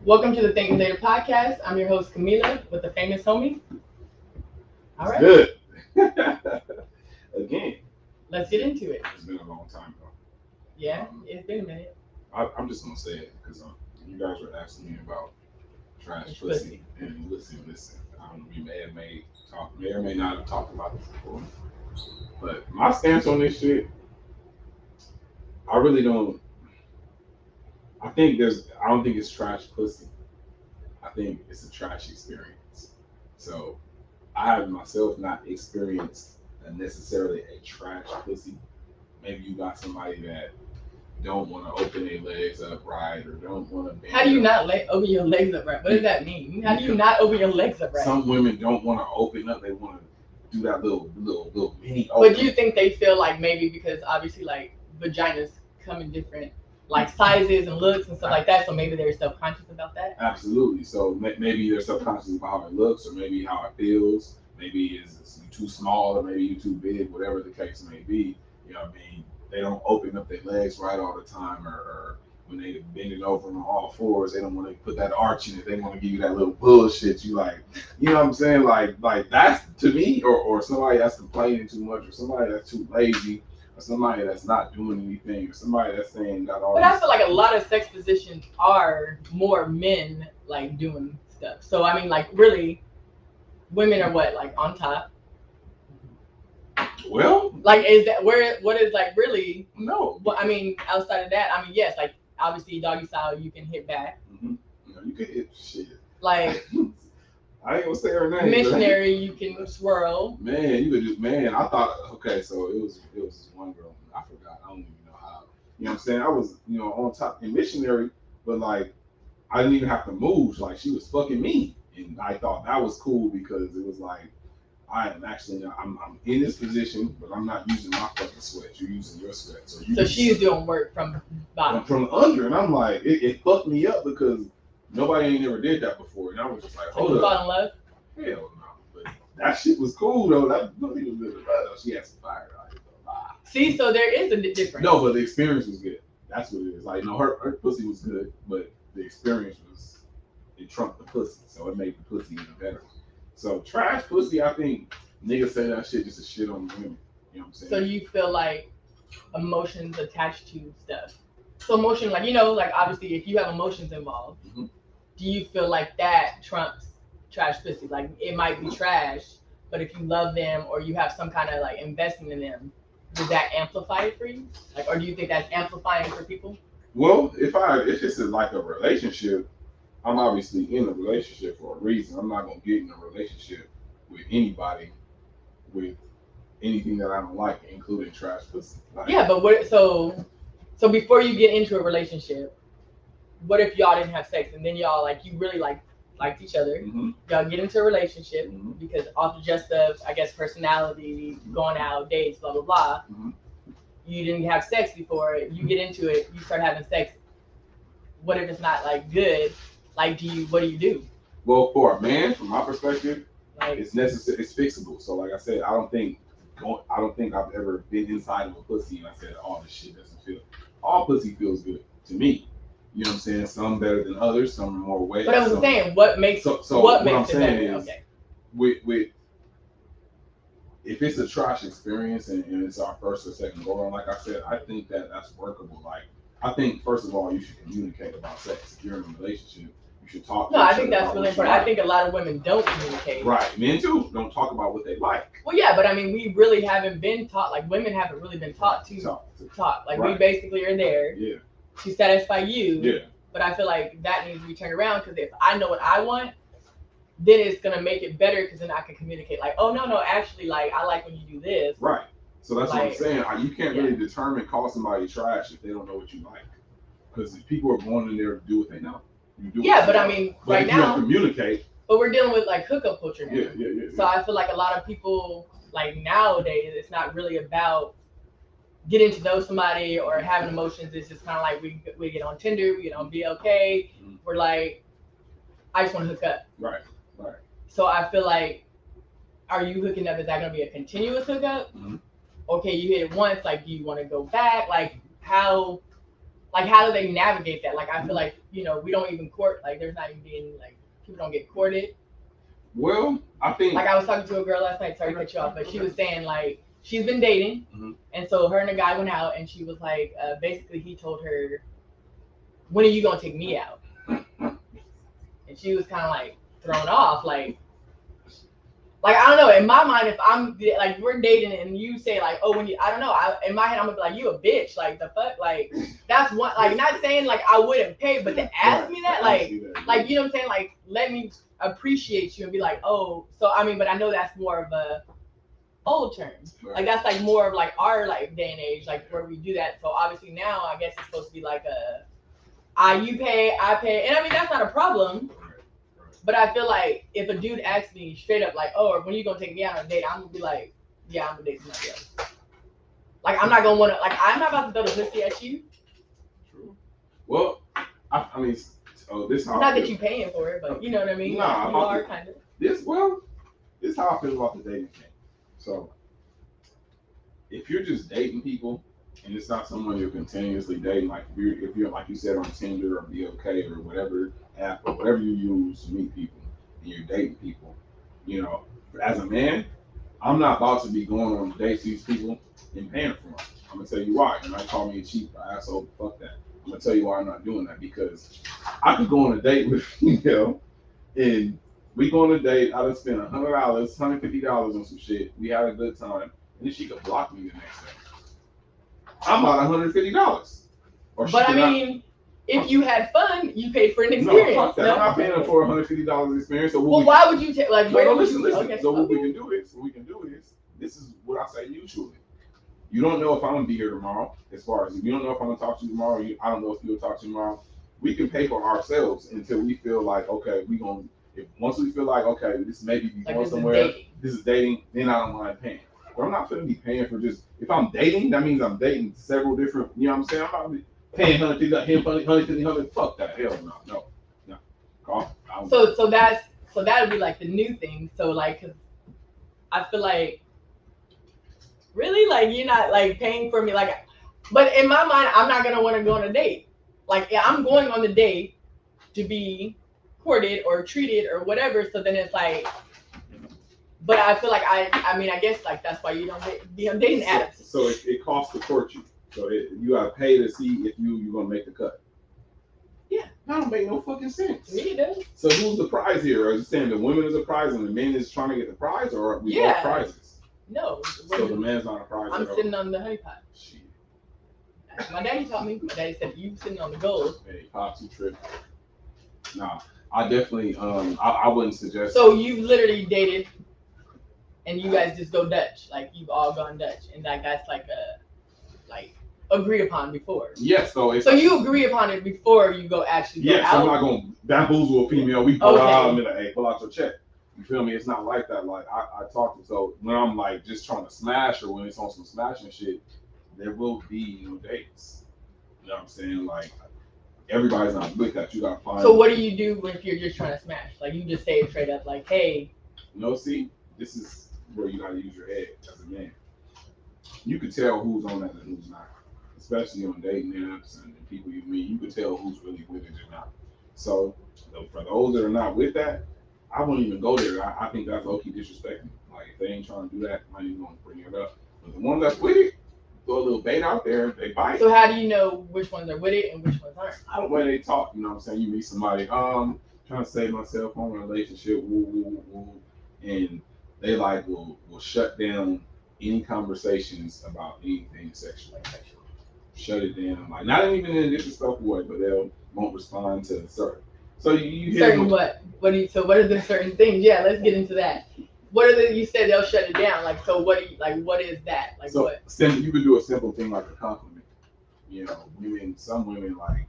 Welcome to the Thank You Later podcast. I'm your host, Kamilah, with the famous homie. All right. Good. Again, Let's get into it. it's been a long time though. Yeah, it's been a minute. I'm just gonna say it because you guys were asking me about trash It's pussy, and listen. We may or may not have talked about this before, but my stance on this shit, I really don't. I don't think it's trash pussy. I think it's a trash experience. So I have myself not experienced necessarily a trash pussy. Maybe you got somebody that don't want to open their legs up right or don't want to bend. How do you not open your legs up right? What does that mean? How do you not open your legs up right? Some women don't want to open up. They want to do that little mini open. But do you think they feel like maybe because obviously like vaginas come in different like sizes and looks and stuff like that, so maybe they're self-conscious about that? Absolutely. So maybe they're subconscious about how it looks, or maybe how it feels. Maybe it's too small, or maybe you're too big. Whatever the case may be, you know what I mean. They don't open up their legs right all the time, or when they bending over on all fours, they don't want to put that arch in it. They want to give you that little bullshit. You like, you know what I'm saying? Like that's to me, or somebody that's complaining too much, or somebody that's too lazy, or somebody that's not doing anything, or somebody that's saying got all. But I feel like a lot of sex positions are more men like doing stuff. So I mean, like really, women are what like on top. Well, like is that where what is like really no. Well, I mean, outside of that, I mean, yes, like obviously doggy style, you can hit back. Mm-hmm. You know, you can hit shit. Like I ain't gonna say her name. Missionary, you can swirl. Man, you could just I thought okay, so it was one girl. I forgot. I don't even know how. You know what I'm saying? I was on top in missionary, but like I didn't even have to move. Like she was fucking me, and I thought that was cool because it was like I'm in this position, but I'm not using my fucking sweat. You're using your sweat. So she's doing work from bottom. From under, and I'm like, it fucked me up because nobody ain't ever did that before, and I was just like, hold up. You fall in love? Hell no. But that shit was cool though. That pussy was good. She had some fire. See, so there is a difference. No, but the experience was good. That's what it is. Like, her pussy was good, but the experience it trumped the pussy, so it made the pussy even better. So trash pussy, I think niggas say that shit just to shit on women. You know what I'm saying? So you feel like emotions attached to stuff. So emotion, like like obviously if you have emotions involved, mm-hmm. Do you feel like that trumps trash pussy? Like it might be trash, but if you love them or you have some kind of like investment in them, does that amplify it for you? Like, or do you think that's amplifying for people? Well, if it's like a relationship, I'm obviously in a relationship for a reason. I'm not gonna get in a relationship with anybody with anything that I don't like, including trash pussy. Like, yeah, but what? So before you get into a relationship, what if y'all didn't have sex and then y'all like you really liked each other? Mm-hmm. Y'all get into a relationship mm-hmm. because off just of I guess personality, mm-hmm. going out, dates, blah blah blah. Mm-hmm. You didn't have sex before. You get into it. You start having sex. What if it's not like good? Like, what do you do? Well, for a man, from my perspective, like, it's necessary. It's fixable. So, like I said, I don't think I've ever been inside of a pussy and I said, "Oh, this shit doesn't feel." All pussy feels good to me. You know what I'm saying? Some better than others. Some are more wet. But I'm saying, what makes what makes it better? Okay. With if it's a trash experience and it's our first or second go around, like I said, I think that's workable. Like, I think first of all, you should communicate about sex. If you're in a relationship, you should talk. No, I think that's really important. I think a lot of women don't communicate. Right, men too don't talk about what they like. Well, yeah, but I mean, we really haven't been taught. Like, women haven't really been taught to talk. Like, right. We basically are there. Yeah. To satisfy you. Yeah. But I feel like that needs to be turned around because if I know what I want, then it's gonna make it better because then I can communicate. Like, oh no, actually, like I like when you do this. Right. So that's like, what I'm saying. You can't really call somebody trash if they don't know what you like. Because if people are going in there to do what they know, you do. Yeah, but I mean, but right if now, you don't communicate. But we're dealing with like hookup culture now. Yeah. So I feel like a lot of people like nowadays, it's not really about getting to know somebody or having emotions. It's just kind of like we get on Tinder, we get on BLK. Mm-hmm. We're like, I just want to hook up. Right. So I feel like, are you hooking up? Is that going to be a continuous hookup? Mm-hmm. Okay, you hit it once. Like, do you want to go back? Like, how Like, how do they navigate that? Like, I feel like, you know, we don't even court. Like, there's not even being like people don't get courted. Well, I think Like, I was talking to a girl last night. Sorry to cut you off, but she was saying like she's been dating, and so her and a guy went out, and she was like, basically, he told her, "When are you gonna take me out?" And she was kind of like thrown off, like I don't know. In my mind, if I'm like we're dating and you say like, oh, when you, I don't know. In my head, I'm gonna be like, you a bitch. Like the fuck. Like that's one. Like not saying like I wouldn't pay, but to ask me that, like you know what I'm saying. Like let me appreciate you and be like, oh, so I mean, but I know that's more of a old term. Like that's like more of like our like day and age, like where we do that. So obviously now I guess it's supposed to be like you pay, I pay, and I mean that's not a problem. But I feel like if a dude asks me straight up, like, "Oh, when you gonna take me out on a date?" I'm gonna be like, "Yeah, I'm gonna date somebody else." Like, I'm not gonna wanna, like, I'm not about to throw the pussy at you. True. Well, I mean, this how. Not that you paying for it, but you know what I mean. Nah, you are kind of. This how I feel about the dating thing. So, if you're just dating people and it's not someone you're continuously dating, like if you're like you said on Tinder or BOK or whatever app or whatever you use to meet people and you're dating people, you know, as a man, I'm not about to be going on dates with these people and paying for them. I'm gonna tell you why. And I call me a cheap asshole. Fuck that. I'm gonna tell you why I'm not doing that because I could go on a date with a female and we go on a date. I would spend $100, $150 on some shit. We had a good time, and then she could block me the next day. I'm out $150. But I mean, if you had fun, you paid for an experience. No, fuck that. I'm not paying for $150 experience. So well, why would you take? Like, no, listen. Okay, so what we can do is, this is what I say mutually. You don't know if I'm gonna be here tomorrow. As far as you don't know if I'm gonna talk to you tomorrow. I don't know if you'll talk to you tomorrow. We can pay for ourselves until we feel like okay, once we feel like okay, this maybe be going somewhere. This is dating. Then I don't mind paying. But I'm not gonna be paying for just if I'm dating. That means I'm dating several different. You know what I'm saying? I'm not paying $150. Fuck that. Hell no. So that would be like the new thing. So like, cause I feel like really like you're not like paying for me like, but in my mind I'm not gonna want to go on a date. Like yeah, I'm going on the date to be courted or treated or whatever. So then it's like. But I feel like I mean I guess like that's why you don't be on dating apps. So it costs to court you. So you gotta pay to see if you're gonna make the cut. Yeah. That don't make no fucking sense. To me it does. So who's the prize here? Are you saying the women is a prize and the men is trying to get the prize, or are we both prizes? No. So the man's not a prize. I'm sitting on the honey pot. Shit. My daddy taught me. My daddy said you sitting on the gold. Hey, pops, you tripping. Nah, I definitely I wouldn't suggest. So you literally dated. And you guys just go Dutch, like you've all gone Dutch, and that's like agreed upon before. Yes, so you agree upon it before you go actually go out. I'm not gonna bamboozle a female. We go out and be like, hey, pull out your check. You feel me? It's not like that. Like I talk to so when I'm like just trying to smash or when it's on some smashing shit, there will be no dates. You know what I'm saying? Like everybody's not with that. You gotta find. So what do you do if you're just trying to smash? Like you just say it straight up, like, hey. No, see, this is where you gotta use your head as a man. You can tell who's on that and who's not, especially on dating apps and people you meet. You can tell who's really with it or not. So for those that are not with that, I wouldn't even go there. I think that's low-key disrespecting. Like if they ain't trying to do that, I ain't gonna bring it up. But the one that's with it, throw a little bait out there, they bite. So how do you know which ones are with it and which ones aren't? I don't know when they talk. You know what I'm saying? You meet somebody, trying to save myself on a relationship, and they like will shut down any conversations about anything sexual. Shut it down. Like not even in a disrespectful way, but they won't respond to certain. So you hear certain what? What are the certain things? Yeah, let's get into that. What are the? You said they'll shut it down. Like so, what do you like? What is that? Like so what? You could do a simple thing like a compliment. You know, some women like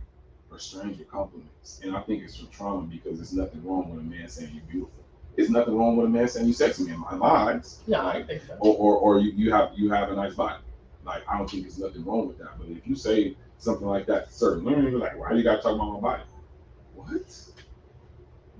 are stranger compliments, and I think it's from trauma because there's nothing wrong with a man saying you're beautiful. There's nothing wrong with a man saying you sexy in my eyes. No, I don't think so. Or you have a nice body. Like I don't think there's nothing wrong with that. But if you say something like that to certain women, you're like, why do you gotta talk about my body? What?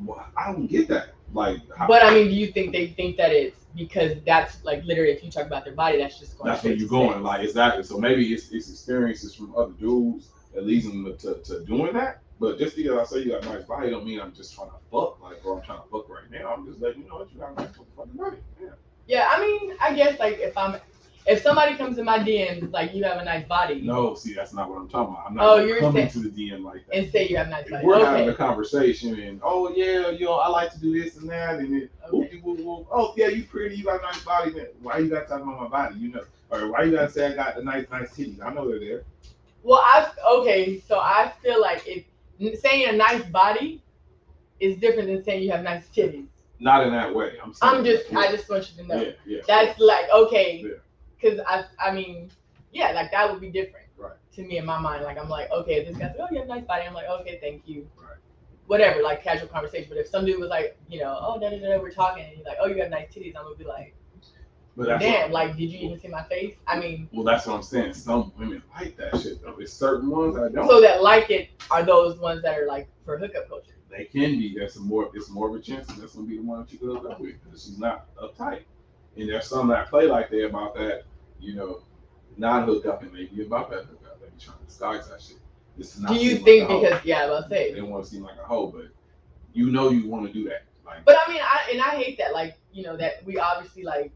Well, I don't get that. Like, but I mean, do you think they think that it's because that's like literally if you talk about their body, that's just going. That's where you're going. Like exactly. So maybe it's experiences from other dudes it leads them to doing that. But just because I say you got a nice body don't mean I'm just trying to fuck, like, or I'm trying to fuck right now. I'm just letting you know that you got a nice fucking body. Yeah. Yeah, I mean, I guess like if somebody comes in my DMs like you have a nice body. No, see, that's not what I'm talking about. I'm not you're coming to the DM like that. And say you have a nice If body. we're having a conversation and yeah, I like to do this and that and then oh yeah, you pretty, you got a nice body. Then why you got to talk about my body? Or why you got to say I got the nice titties? I know they're there. Well, so I feel like if saying a nice body is different than saying you have nice titties. Not in that way. I just want you to know. Yeah. That's like okay, because I mean, yeah, like that would be different. Right. To me in my mind, like I'm like, okay, if this guy's like, oh, you have a nice body. I'm like, okay, thank you. Right. Whatever, like casual conversation. But if some dude was like, oh, we're talking, and he's like, oh, you got nice titties, I'm gonna be like, damn, like, did you even see my face? I mean, well, that's what I'm saying. Some women like that shit though. It's certain ones I don't. So that like it are those ones that are like for hookup culture. They can be. It's more of a chance that that's gonna be the one that you can hook up with because she's not uptight. And there's some that play like they about that, not hook up and maybe about that hook up. They be trying to disguise that shit. This is not. Do you think because I'll say they want to seem like a hoe, but you want to do that. Like, but I mean, I hate that. Like, that we obviously like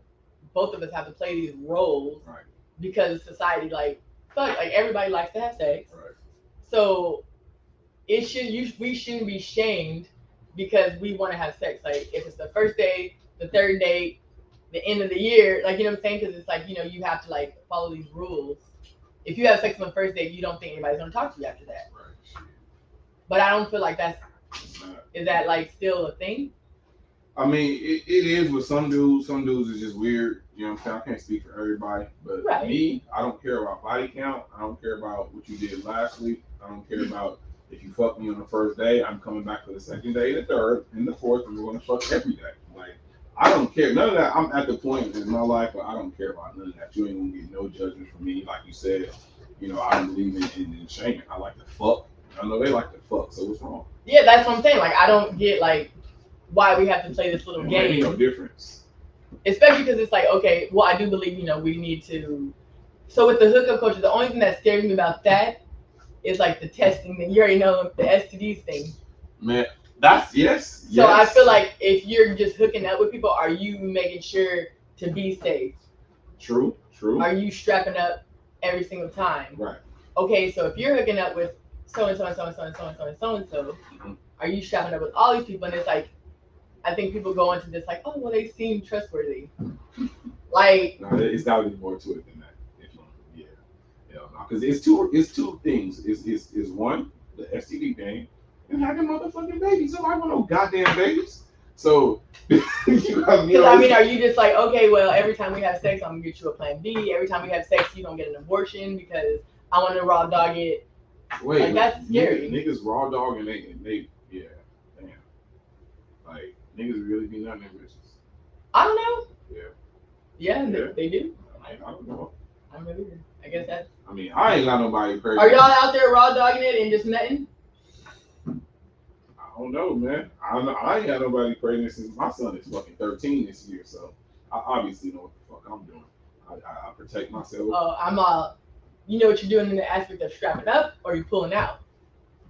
both of us have to play these roles, right? Because society like everybody likes to have sex, right? So we shouldn't be shamed because we want to have sex. Like if it's the first date, the third date, the end of the year, like what I'm saying? Because it's like you have to like follow these rules. If you have sex on the first date, you don't think anybody's gonna talk to you after that. Right. But I don't feel like is that like still a thing? I mean, it is with some dudes. Some dudes is just weird. You know what I'm saying? I can't speak for everybody, but me, I don't care about body count. I don't care about what you did last week. I don't care about if you fucked me on the first day. I'm coming back for the second day, the third, and the fourth, and we're gonna fuck every day. Like, I don't care. None of that. I'm at the point in my life where I don't care about none of that. You ain't gonna get no judgment from me. Like you said, I don't believe in shaming. I like to fuck. I know they like to fuck, so what's wrong? Yeah, that's what I'm saying. Like, I don't get like why we have to play this little game. Ain't no difference. Especially because it's like, okay, well, I do believe, we need to. So with the hookup culture, the only thing that scares me about that is like the testing thing. You already know the STDs thing. Man, that's yes. So I feel like if you're just hooking up with people, are you making sure to be safe? True. Are you strapping up every single time? Right. Okay, so if you're hooking up with so and so and so and so and so and so and so and so, are you strapping up with all these people? And it's like, I think people go into this like, oh, well, they seem trustworthy. Like, no, it's got to be more to it than that. Because it's two things. Is one the STD thing and having motherfucking babies. So I want no goddamn babies. So because I mean, are you just like, okay, well, every time we have sex, I'm gonna get you a plan B. Every time we have sex, you don't get an abortion because I want to raw dog it. Wait, like, that's scary. Niggas raw dog and they yeah, damn. Like, niggas really be nothing bitches. I don't know. Yeah. Yeah. They do. I don't know. I don't know either. I guess that's. I mean, I ain't got nobody crazy. Are y'all out there raw dogging it and just nutting? I don't know, man. I ain't got nobody pregnant since my son is fucking 13 this year, so I obviously know what the fuck I'm doing. I protect myself. Oh, I'm all. You know what you're doing in the aspect of strapping up, or you pulling out?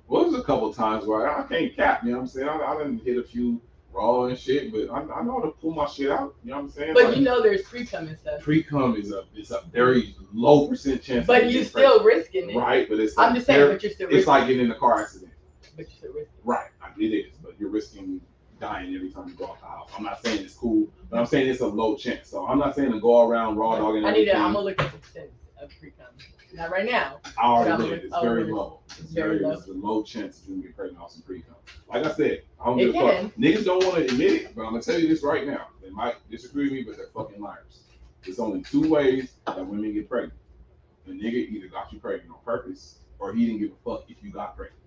Well, there's a couple times where I can't cap. You know what I'm saying? I done hit a few raw and shit, but I know how to pull my shit out. You know what I'm saying? But like, there's pre-cum and stuff. Pre-cum is a very low percent chance. But you're still risking it, right? But it's. I'm just saying, but you're still. It's like getting in a car accident. But you're still risking. Right, it is. But you're risking dying every time you go out the house. I'm not saying it's cool, but I'm saying it's a low chance. So I'm not saying to go around raw dogging. I'm gonna look at the percent of pre-cum. Not right now. I already did. It's very low. It's very low. It's a low chance that you can get pregnant off some pre-cum. Like I said, I don't give a fuck. Niggas don't want to admit it, but I'm gonna tell you this right now. They might disagree with me, but they're fucking liars. There's only two ways that women get pregnant. The nigga either got you pregnant on purpose, or he didn't give a fuck if you got pregnant.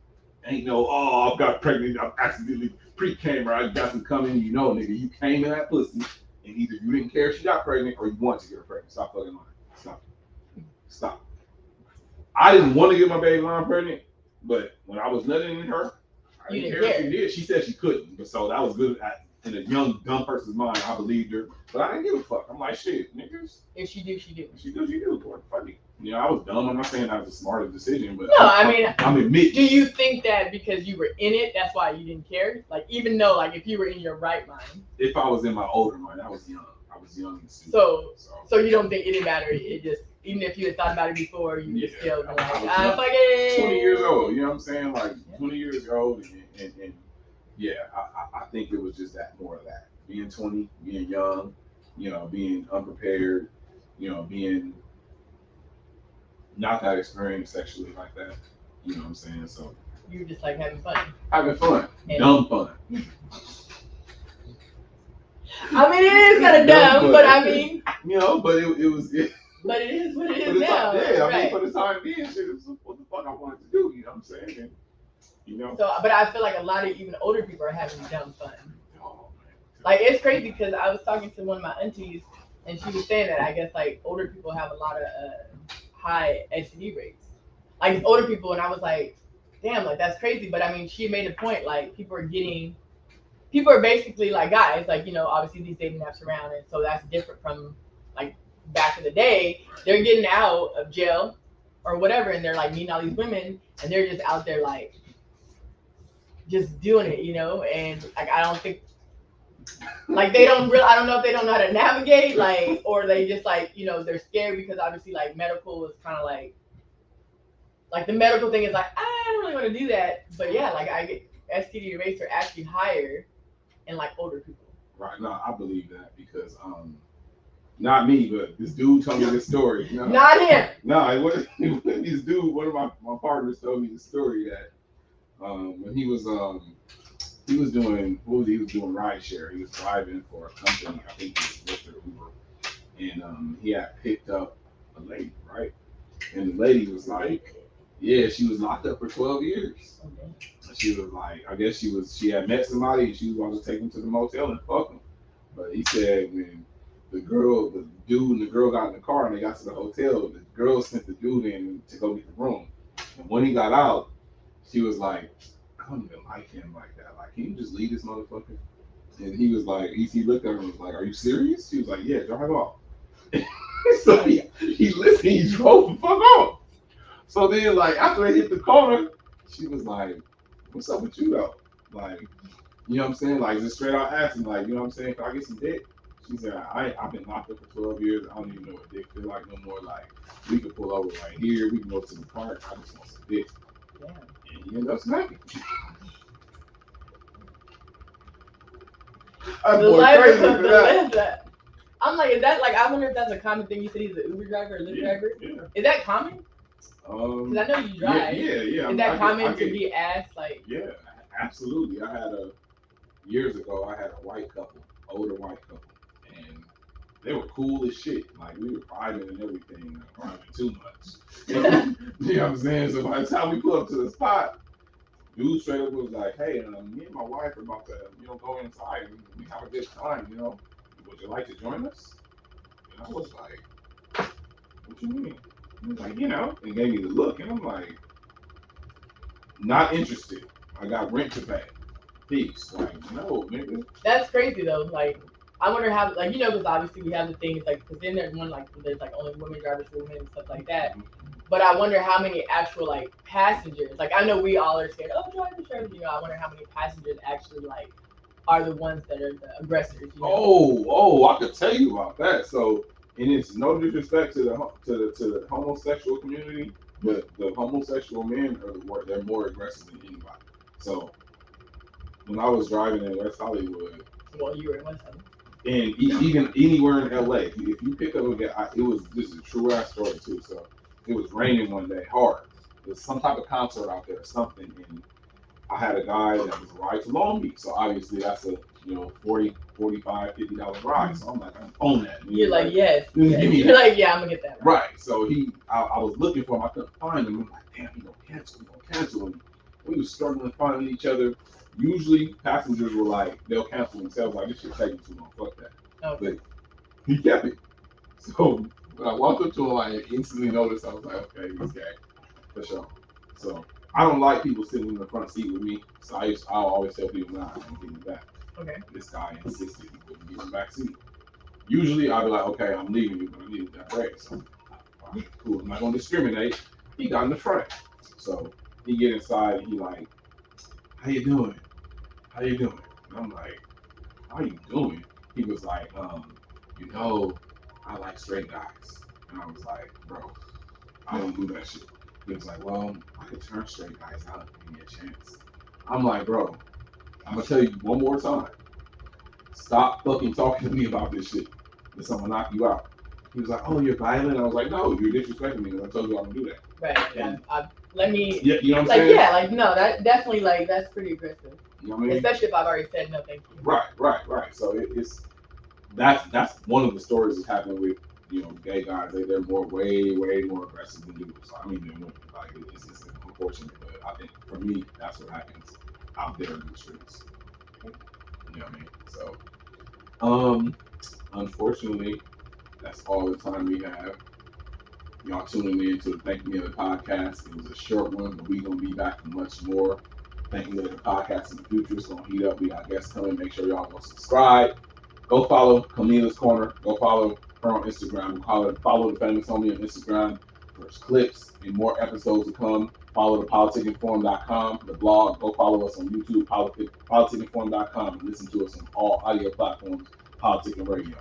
Ain't no, I got pregnant, I accidentally pre-came, or I got some coming. Nigga, you came in that pussy, and either you didn't care if she got pregnant, or you wanted to get her pregnant. Stop fucking lying. Stop. I didn't want to get my baby mom pregnant, but when I was nutting in her, I didn't care if she did. She said she couldn't, but so that was good. In a young, dumb person's mind, I believed her, but I didn't give a fuck. I'm like, shit, niggas. If she do, she do. If she do, she do. Boy, fuck it. You know, I was dumb. I'm not saying that was the smartest decision, but No, I mean, I'm admitting. do you think that because you were in it, that's why you didn't care? Like, even though, like, if you were in your right mind. If I was in my older mind, I was young. I was young and stupid. So you don't think it didn't matter? It just, even if you had thought about it before, you would still be like, fuck it. 20 years old, you know what I'm saying? Like 20 years old, and yeah, I think it was just that more of that. Being 20, being young, you know, being unprepared, you know, being not that experienced sexually like that. You know what I'm saying? So you were just like having fun. Having fun. Dumb fun. I mean, it is kind of dumb, but I mean, you know, but it was. But it is what it is now. Yeah, right. I mean, for the time being, shit, it's what the fuck I wanted to do. You know what I'm saying? And, you know. So, but I feel like a lot of even older people are having dumb fun. Oh, man. Like it's crazy because I was talking to one of my aunties, and she was saying that I guess like older people have a lot of high STD rates. Like it's older people, and I was like, damn, like that's crazy. But I mean, she made a point. Like people are basically like guys, like you know, obviously these dating apps around, and so that's different from like back in the day. They're getting out of jail or whatever, and they're like meeting all these women, and they're just out there like just doing it, you know. And like I don't think like they don't really. I don't know if they don't know how to navigate, like, or they just like you know they're scared because obviously like medical is kind of like the medical thing is like I don't really want to do that, but yeah, like I get STD rates are actually higher in like older people. Right. No, I believe that because not me, but this dude told me this story. No, not him. No, this dude, one of my partners told me the story that when he was doing he was doing ride share. He was driving for a company, I think it was Lyft or Uber, and he had picked up a lady, right? And the lady was like, yeah, she was locked up for 12 years. Okay. She was like, I guess she had met somebody and she was going to take him to the motel and fuck him. But he said when the dude and the girl got in the car and they got to the hotel, the girl sent the dude in to go get the room. And when he got out, she was like, I don't even like him like that. Like, can you just leave this motherfucker? And he was like, he looked at her and was like, are you serious? She was like, yeah, drive off. So he listened, he drove the fuck off. So then, like, after they hit the corner, she was like, what's up with you, though? Like, you know what I'm saying? Like, just straight out asking, like, you know what I'm saying? Can I get some dick? She said, I've been locked up for 12 years. I don't even know what dick feel like no more. Like, we could pull over right here. We can go to the park. I just want some dick. Yeah. And he ended up smacking. I'm like, is that like? I wonder if that's a common thing. You said he's an Uber driver or Lyft driver. Yeah. Is that common? Because I know you drive. Yeah. Is that common to be asked? Like, yeah, absolutely. Years ago, I had a white couple, older white couple, and they were cool as shit. Like we were vibing and everything, not vibing too much. You know what I'm saying? So by the time we pull up to the spot, dude straight up was like, "Hey, me and my wife are about to, go inside and we have a good time. Would you like to join us?" And I was like, "What you mean?" He was like, and gave me the look, and I'm like, not interested. I got rent to pay. Peace. Like, no, nigga. That's crazy though. Like, I wonder how, like, because obviously we have the things like, because then there's one like, there's like only women drivers for women and stuff like that. Mm-hmm. But I wonder how many actual like passengers. Like, I know we all are scared. Oh, drivers. I wonder how many passengers actually like are the ones that are the aggressors. I could tell you about that. So, and it's no disrespect to the homosexual community, but the homosexual men they're more aggressive than anybody. So, when I was driving in West Hollywood, well, you were in West Hollywood, and even anywhere in LA, if you pick up a guy, this is a true ass story too. So, it was raining one day hard. There was some type of concert out there or something, and I had a guy that was a ride to Long Beach. So obviously that's a $40, $45, $50 ride. So I'm like, I'm on that. You're like, yes. You're like, yeah, I'm gonna get that. Right. So I was looking for him. I couldn't find him. I'm like, damn, he gonna cancel. And we were struggling finding each other. Usually passengers were like, they'll cancel themselves. Like, this shit taking too long. Fuck that. Okay. But he kept it. So when I walked up to him, I instantly noticed. I was like, okay, this guy, for sure. So I don't like people sitting in the front seat with me. So I'll always tell people, nah, I'm getting back. Okay. This guy insisted he wouldn't give him back seat. Usually I'll be like, okay, I'm leaving you, but I need that break. So right, cool. I'm not gonna discriminate. He got in the front. So he get inside and he like, how you doing? How you doing? And I'm like, how you doing? He was like, you know, I like straight guys. And I was like, bro, I don't do that shit. He was like, well, I could turn straight guys out. Give me a chance. I'm like, bro, I'm gonna tell you one more time. Stop fucking talking to me about this shit. Because I'm gonna knock you out. He was like, oh, you're violent. I was like, no, you're disrespecting me because I told you I don't do that. Right. And Let me. yeah, you know what I'm Like, saying? yeah, like, no, that definitely, like, that's pretty aggressive. You know what I mean? Especially if I've already said no, thank you. Right. So it's that's one of the stories that's happening with gay guys. They're way more aggressive than dudes. I mean, than women. Like it's just unfortunate, but I think for me that's what happens out there in the streets. You know what I mean? So, unfortunately, that's all the time we have. Y'all tuning in to the Thank Me Later podcast. It was a short one, but we're gonna be back for much more. Thank Me Later podcast in the future. It's gonna heat up. We got guests coming. Make sure y'all go subscribe. Go follow Kamilah's Corner. Go follow her on Instagram. Follow the Famous Homie on Instagram for clips and more episodes to come. Follow the politicinform.com, the blog. Go follow us on YouTube, politicinform.com, and listen to us on all audio platforms, Politic and Radio.